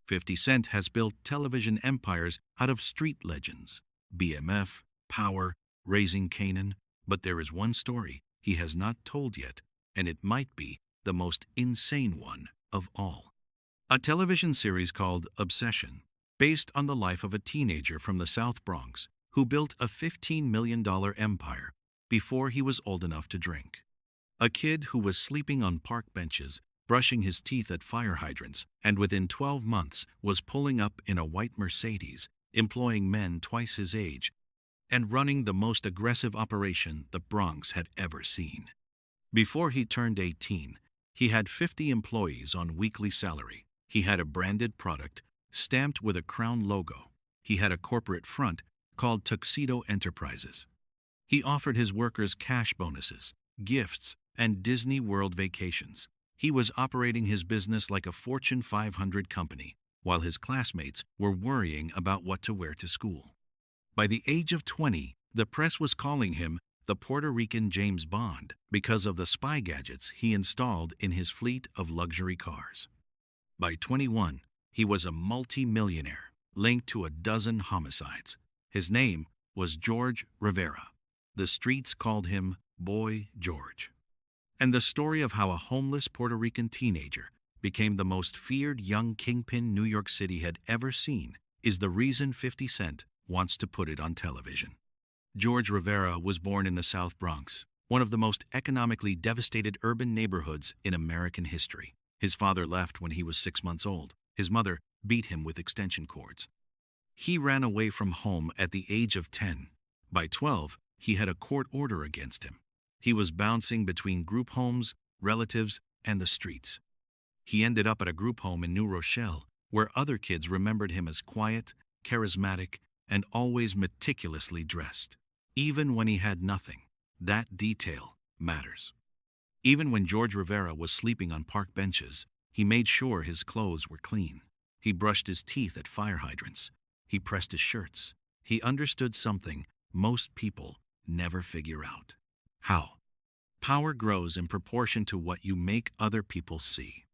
50 Cent has built television empires out of street legends, BMF, Power, Raising Canaan, but there is one story he has not told yet, and it might be the most insane one of all. A television series called Obsession, based on the life of a teenager from the South Bronx who built a $15 million empire before he was old enough to drink. A kid who was sleeping on park benches, brushing his teeth at fire hydrants, and within 12 months was pulling up in a white Mercedes, employing men twice his age, and running the most aggressive operation the Bronx had ever seen. Before he turned 18, he had 50 employees on weekly salary. He had a branded product stamped with a crown logo. He had a corporate front called Tuxedo Enterprises. He offered his workers cash bonuses, gifts, and Disney World vacations. He was operating his business like a Fortune 500 company, while his classmates were worrying about what to wear to school. By the age of 20, the press was calling him the Puerto Rican James Bond because of the spy gadgets he installed in his fleet of luxury cars. By 21, he was a multi-millionaire linked to a dozen homicides. His name was George Rivera. The streets called him Boy George. And the story of how a homeless Puerto Rican teenager became the most feared young kingpin New York City had ever seen is the reason 50 Cent wants to put it on television. George Rivera was born in the South Bronx, one of the most economically devastated urban neighborhoods in American history. His father left when he was 6 months old. His mother beat him with extension cords. He ran away from home at the age of 10. By 12, he had a court order against him. He was bouncing between group homes, relatives, and the streets. He ended up at a group home in New Rochelle, where other kids remembered him as quiet, charismatic, and always meticulously dressed. Even when he had nothing, that detail matters. Even when George Rivera was sleeping on park benches, he made sure his clothes were clean. He brushed his teeth at fire hydrants. He pressed his shirts. He understood something most people never figure out. How? Power grows in proportion to what you make other people see.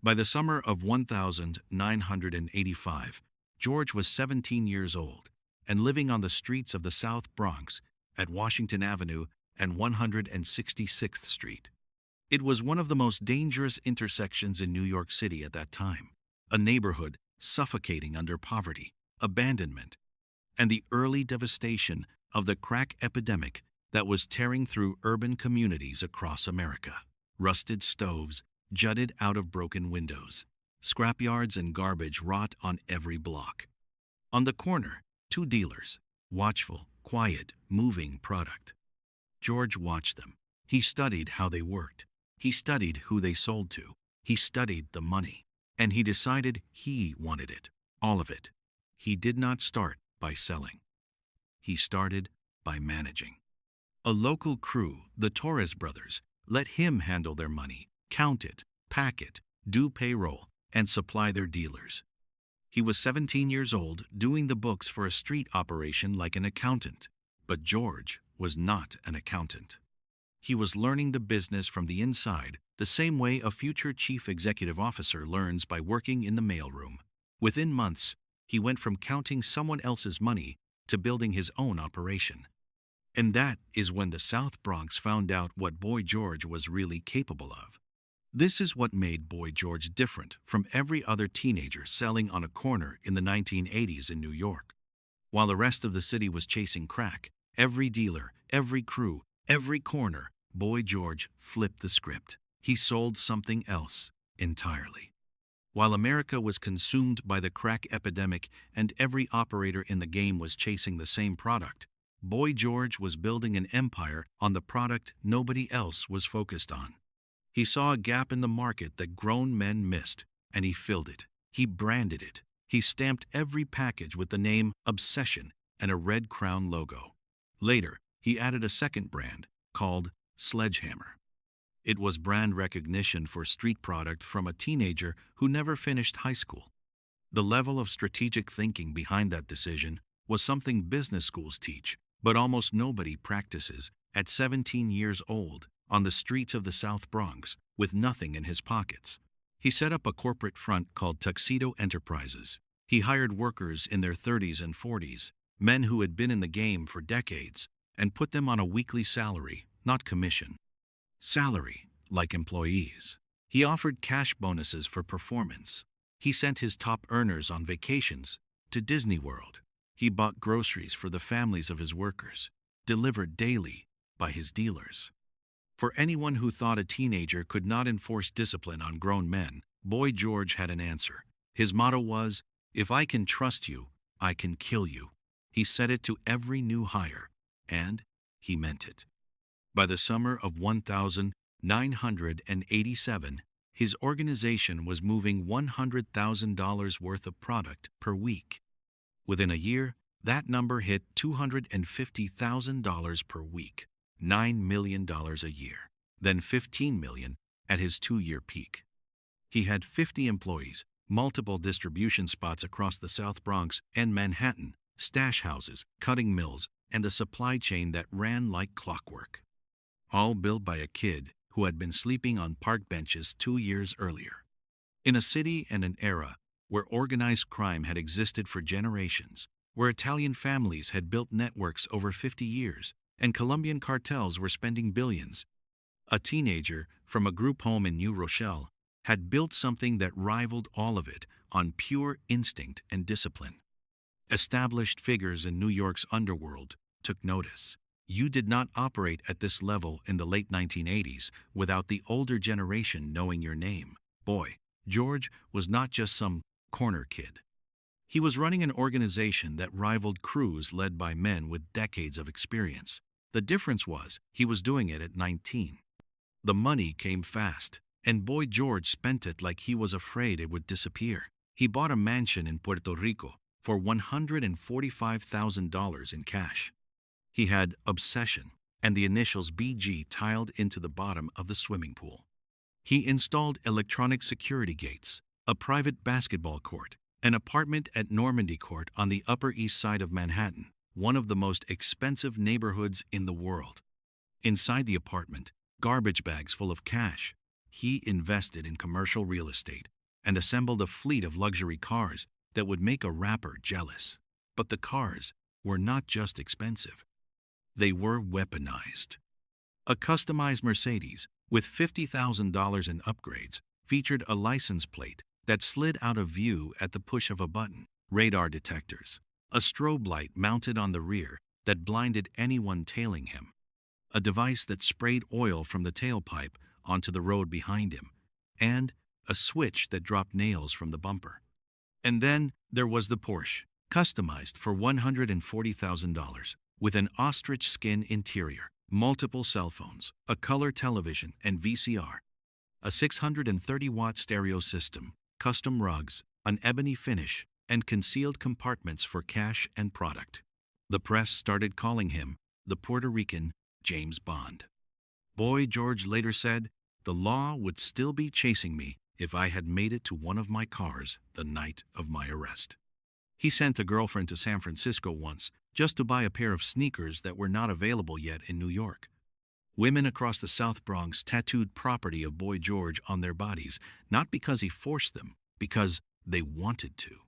By the summer of 1985, George was 17 years old and living on the streets of the South Bronx at Washington Avenue and 166th Street. It was one of the most dangerous intersections in New York City at that time, a neighborhood suffocating under poverty, abandonment, and the early devastation of the crack epidemic that was tearing through urban communities across America. Rusted stoves jutted out of broken windows. Scrapyards and garbage rot on every block. On the corner, 2 dealers, watchful, quiet, moving product. George watched them. He studied how they worked. He studied who they sold to. He studied the money. And he decided he wanted it, all of it. He did not start by selling. He started by managing. A local crew, the Torres brothers, let him handle their money, count it, pack it, do payroll, and supply their dealers. He was 17 years old, doing the books for a street operation like an accountant. But George was not an accountant. He was learning the business from the inside, the same way a future chief executive officer learns by working in the mailroom. Within months, he went from counting someone else's money to building his own operation. And that is when the South Bronx found out what Boy George was really capable of. This is what made Boy George different from every other teenager selling on a corner in the 1980s in New York. While the rest of the city was chasing crack, every dealer, every crew, every corner, Boy George flipped the script. He sold something else entirely. While America was consumed by the crack epidemic and every operator in the game was chasing the same product, Boy George was building an empire on the product nobody else was focused on. He saw a gap in the market that grown men missed, and he filled it. He branded it. He stamped every package with the name Obsession and a red crown logo. Later, he added a second brand called Sledgehammer. It was brand recognition for street product from a teenager who never finished high school. The level of strategic thinking behind that decision was something business schools teach, but almost nobody practices at 17 years old on the streets of the South Bronx with nothing in his pockets. He set up a corporate front called Tuxedo Enterprises. He hired workers in their 30s and 40s, men who had been in the game for decades, and put them on a weekly salary, not commission. Salary, like employees. He offered cash bonuses for performance. He sent his top earners on vacations to Disney World. He bought groceries for the families of his workers, delivered daily by his dealers. For anyone who thought a teenager could not enforce discipline on grown men, Boy George had an answer. His motto was, "If I can trust you, I can kill you." He said it to every new hire, and he meant it. By the summer of 1987, his organization was moving $100,000 worth of product per week. Within a year, that number hit $250,000 per week, $9 million a year, then $15 million at his 2-year peak. He had 50 employees, multiple distribution spots across the South Bronx and Manhattan, stash houses, cutting mills, and a supply chain that ran like clockwork. All built by a kid who had been sleeping on park benches 2 years earlier. In a city and an era where organized crime had existed for generations, where Italian families had built networks over 50 years, and Colombian cartels were spending billions, a teenager from a group home in New Rochelle had built something that rivaled all of it on pure instinct and discipline. Established figures in New York's underworld took notice. You did not operate at this level in the late 1980s without the older generation knowing your name. Boy George was not just some corner kid. He was running an organization that rivaled crews led by men with decades of experience. The difference was he was doing it at 19. The money came fast, and Boy George spent it like he was afraid it would disappear. He bought a mansion in Puerto Rico for $145,000 in cash. He had obsession and the initials BG tiled into the bottom of the swimming pool. He installed electronic security gates, a private basketball court, an apartment at Normandy Court on the Upper East Side of Manhattan, one of the most expensive neighborhoods in the world. Inside the apartment, garbage bags full of cash. He invested in commercial real estate and assembled a fleet of luxury cars that would make a rapper jealous. But the cars were not just expensive. They were weaponized. A customized Mercedes with $50,000 in upgrades featured a license plate that slid out of view at the push of a button, radar detectors, a strobe light mounted on the rear that blinded anyone tailing him, a device that sprayed oil from the tailpipe onto the road behind him, and a switch that dropped nails from the bumper. And then there was the Porsche, customized for $140,000, with an ostrich skin interior, multiple cell phones, a color television and VCR, a 630-watt stereo system, custom rugs, an ebony finish, and concealed compartments for cash and product. The press started calling him the Puerto Rican James Bond. Boy George later said, "The law would still be chasing me if I had made it to one of my cars the night of my arrest." He sent a girlfriend to San Francisco once just to buy a pair of sneakers that were not available yet in New York. Women across the South Bronx tattooed property of Boy George on their bodies, not because he forced them, because they wanted to.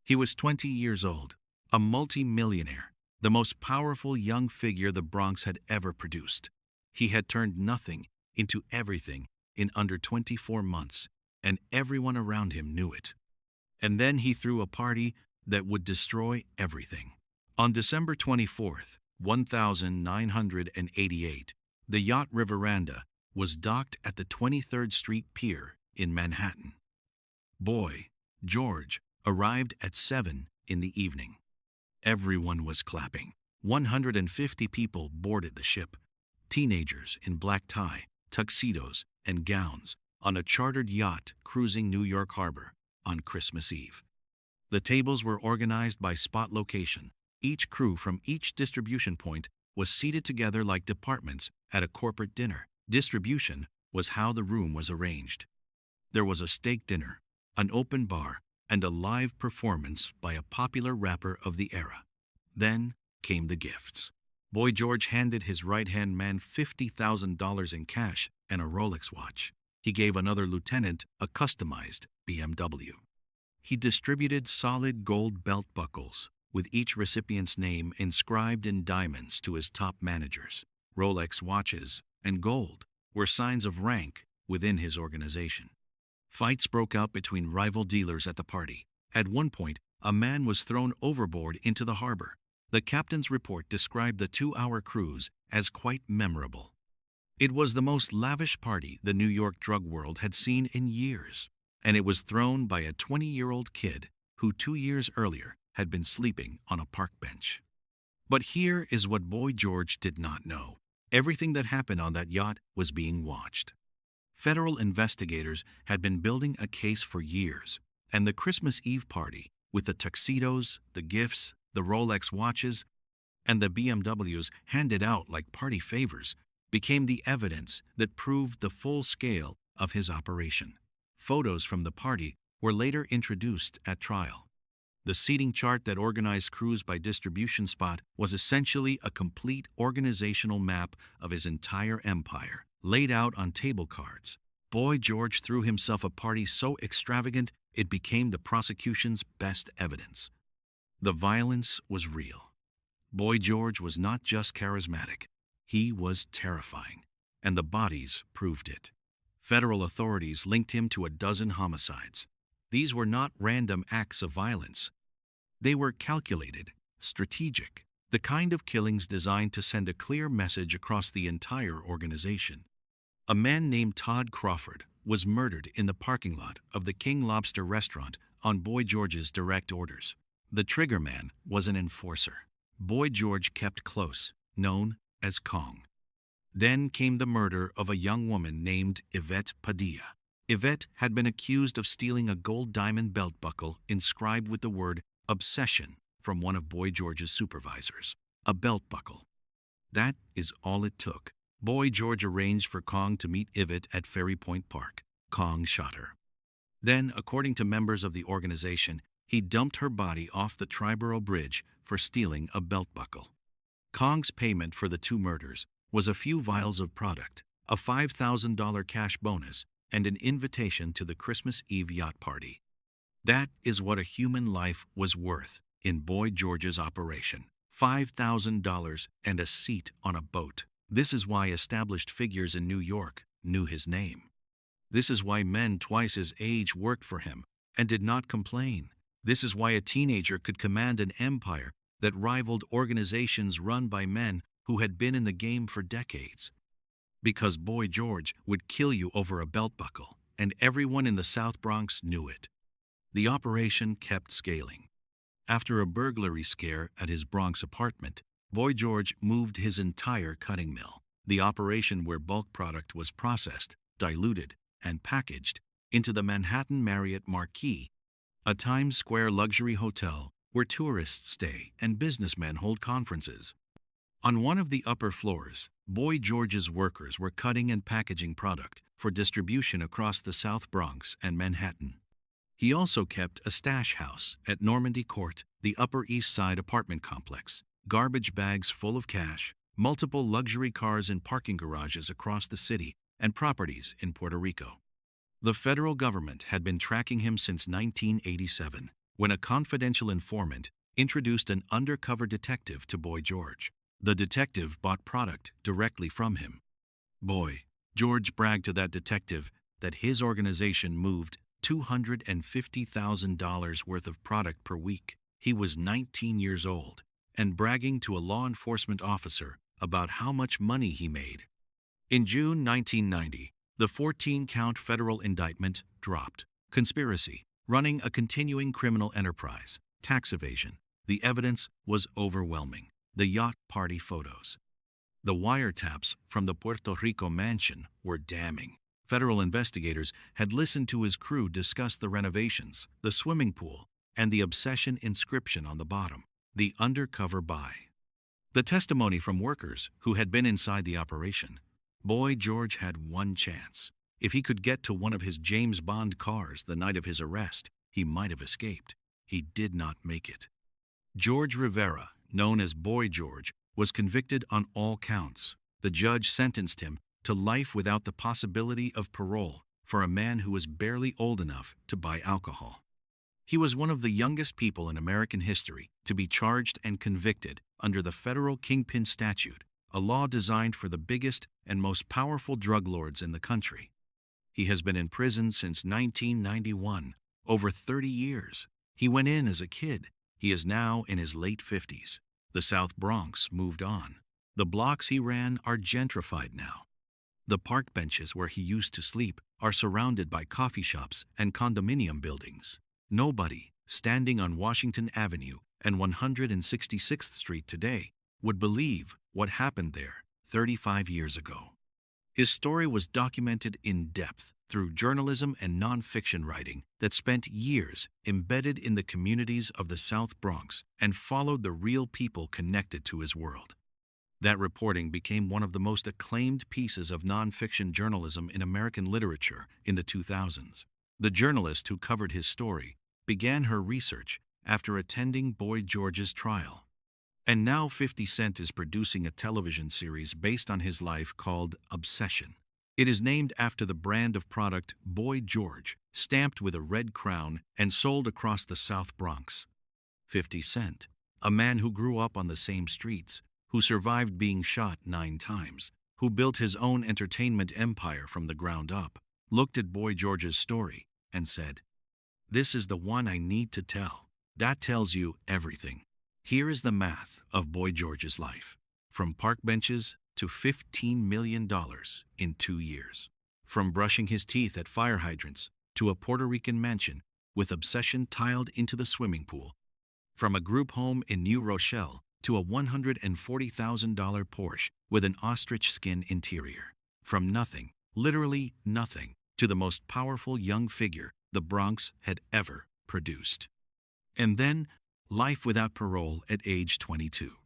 He was 20 years old, a multi-millionaire, the most powerful young figure the Bronx had ever produced. He had turned nothing into everything in under 24 months, and everyone around him knew it. And then he threw a party that would destroy everything. On December 24th, 1988, the yacht Riveranda was docked at the 23rd Street Pier in Manhattan. Boy George arrived at 7 in the evening. Everyone was clapping. 150 people boarded the ship, teenagers in black tie, tuxedos, and gowns on a chartered yacht cruising New York Harbor on Christmas Eve. The tables were organized by spot location. Each crew from each distribution point was seated together like departments at a corporate dinner. Distribution was how the room was arranged. There was a steak dinner, an open bar, and a live performance by a popular rapper of the era. Then came the gifts. Boy George handed his right-hand man $50,000 in cash and a Rolex watch. He gave another lieutenant a customized BMW. He distributed solid gold belt buckles, with each recipient's name inscribed in diamonds to his top managers. Rolex watches and gold were signs of rank within his organization. Fights broke out between rival dealers at the party. At one point, a man was thrown overboard into the harbor. The captain's report described the 2-hour cruise as quite memorable. It was the most lavish party the New York drug world had seen in years, and it was thrown by a 20-year-old kid who 2 years earlier had been sleeping on a park bench. But here is what Boy George did not know. Everything that happened on that yacht was being watched. Federal investigators had been building a case for years, and the Christmas Eve party, with the tuxedos, the gifts, the Rolex watches, and the BMWs handed out like party favors, became the evidence that proved the full scale of his operation. Photos from the party were later introduced at trial. The seating chart that organized crews by distribution spot was essentially a complete organizational map of his entire empire, laid out on table cards. Boy George threw himself a party so extravagant it became the prosecution's best evidence. The violence was real. Boy George was not just charismatic, he was terrifying, and the bodies proved it. Federal authorities linked him to a dozen homicides. These were not random acts of violence. They were calculated, strategic, the kind of killings designed to send a clear message across the entire organization. A man named Todd Crawford was murdered in the parking lot of the King Lobster restaurant on Boy George's direct orders. The trigger man was an enforcer. Boy George kept close, known as Kong. Then came the murder of a young woman named Yvette Padilla. Yvette had been accused of stealing a gold diamond belt buckle inscribed with the word obsession from one of Boy George's supervisors. A belt buckle. That is all it took. Boy George arranged for Kong to meet Yvette at Ferry Point Park. Kong shot her. Then, according to members of the organization, he dumped her body off the Triborough Bridge for stealing a belt buckle. Kong's payment for the 2 murders was a few vials of product, a $5,000 cash bonus, and an invitation to the Christmas Eve yacht party. That is what a human life was worth in Boy George's operation. $5,000 and a seat on a boat. This is why established figures in New York knew his name. This is why men twice his age worked for him and did not complain. This is why a teenager could command an empire that rivaled organizations run by men who had been in the game for decades. Because Boy George would kill you over a belt buckle, and everyone in the South Bronx knew it. The operation kept scaling. After a burglary scare at his Bronx apartment, Boy George moved his entire cutting mill, the operation where bulk product was processed, diluted, and packaged, into the Manhattan Marriott Marquis, a Times Square luxury hotel where tourists stay and businessmen hold conferences. On one of the upper floors, Boy George's workers were cutting and packaging product for distribution across the South Bronx and Manhattan. He also kept a stash house at Normandy Court, the Upper East Side apartment complex, garbage bags full of cash, multiple luxury cars in parking garages across the city, and properties in Puerto Rico. The federal government had been tracking him since 1987, when a confidential informant introduced an undercover detective to Boy George. The detective bought product directly from him. Boy George bragged to that detective that his organization moved $250,000 worth of product per week. He was 19 years old and bragging to a law enforcement officer about how much money he made. In June 1990, the 14-count federal indictment dropped. Conspiracy, running a continuing criminal enterprise, tax evasion. The evidence was overwhelming. The yacht party photos. The wiretaps from the Puerto Rico mansion were damning. Federal investigators had listened to his crew discuss the renovations, the swimming pool, and the obsession inscription on the bottom, the undercover buy. The testimony from workers who had been inside the operation. Boy George had one chance. If he could get to one of his James Bond cars the night of his arrest, he might have escaped. He did not make it. George Rivera, known as Boy George, was convicted on all counts. The judge sentenced him to life without the possibility of parole for a man who was barely old enough to buy alcohol. He was one of the youngest people in American history to be charged and convicted under the federal Kingpin statute, a law designed for the biggest and most powerful drug lords in the country. He has been in prison since 1991, over 30 years. He went in as a kid. He is now in his late 50s. The South Bronx moved on. The blocks he ran are gentrified now. The park benches where he used to sleep are surrounded by coffee shops and condominium buildings. Nobody standing on Washington Avenue and 166th Street today would believe what happened there 35 years ago. His story was documented in depth through journalism and nonfiction writing that spent years embedded in the communities of the South Bronx and followed the real people connected to his world. That reporting became one of the most acclaimed pieces of nonfiction journalism in American literature in the 2000s. The journalist who covered his story began her research after attending Boy George's trial. And now 50 Cent is producing a television series based on his life called Obsession. It is named after the brand of product Boy George, stamped with a red crown and sold across the South Bronx. 50 Cent, a man who grew up on the same streets, who survived being shot 9 times, who built his own entertainment empire from the ground up, looked at Boy George's story and said, "This is the one I need to tell. That tells you everything." Here is the math of Boy George's life. From park benches to $15 million in 2 years. From brushing his teeth at fire hydrants to a Puerto Rican mansion with Obsession tiled into the swimming pool. From a group home in New Rochelle to a $140,000 Porsche with an ostrich skin interior. From nothing, literally nothing, to the most powerful young figure the Bronx had ever produced. And then, life without parole at age 22.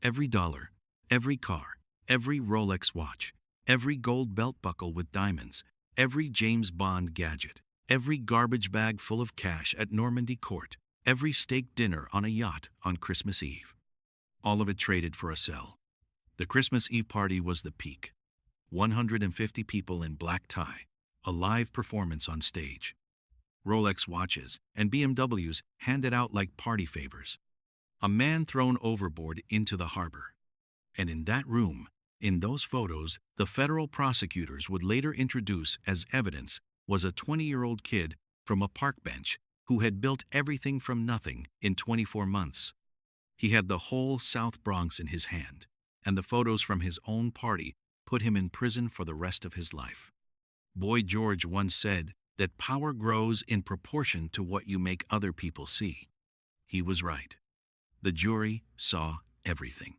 Every dollar, every car, every Rolex watch, every gold belt buckle with diamonds, every James Bond gadget, every garbage bag full of cash at Normandy Court, every steak dinner on a yacht on Christmas Eve. All of it traded for a cell. The Christmas Eve party was the peak. 150 people in black tie, a live performance on stage. Rolex watches and BMWs handed out like party favors. A man thrown overboard into the harbor. And in that room, in those photos, the federal prosecutors would later introduce as evidence was a 20-year-old kid from a park bench who had built everything from nothing in 24 months. He had the whole South Bronx in his hand, and the photos from his own party put him in prison for the rest of his life. Boy George once said that power grows in proportion to what you make other people see. He was right. The jury saw everything.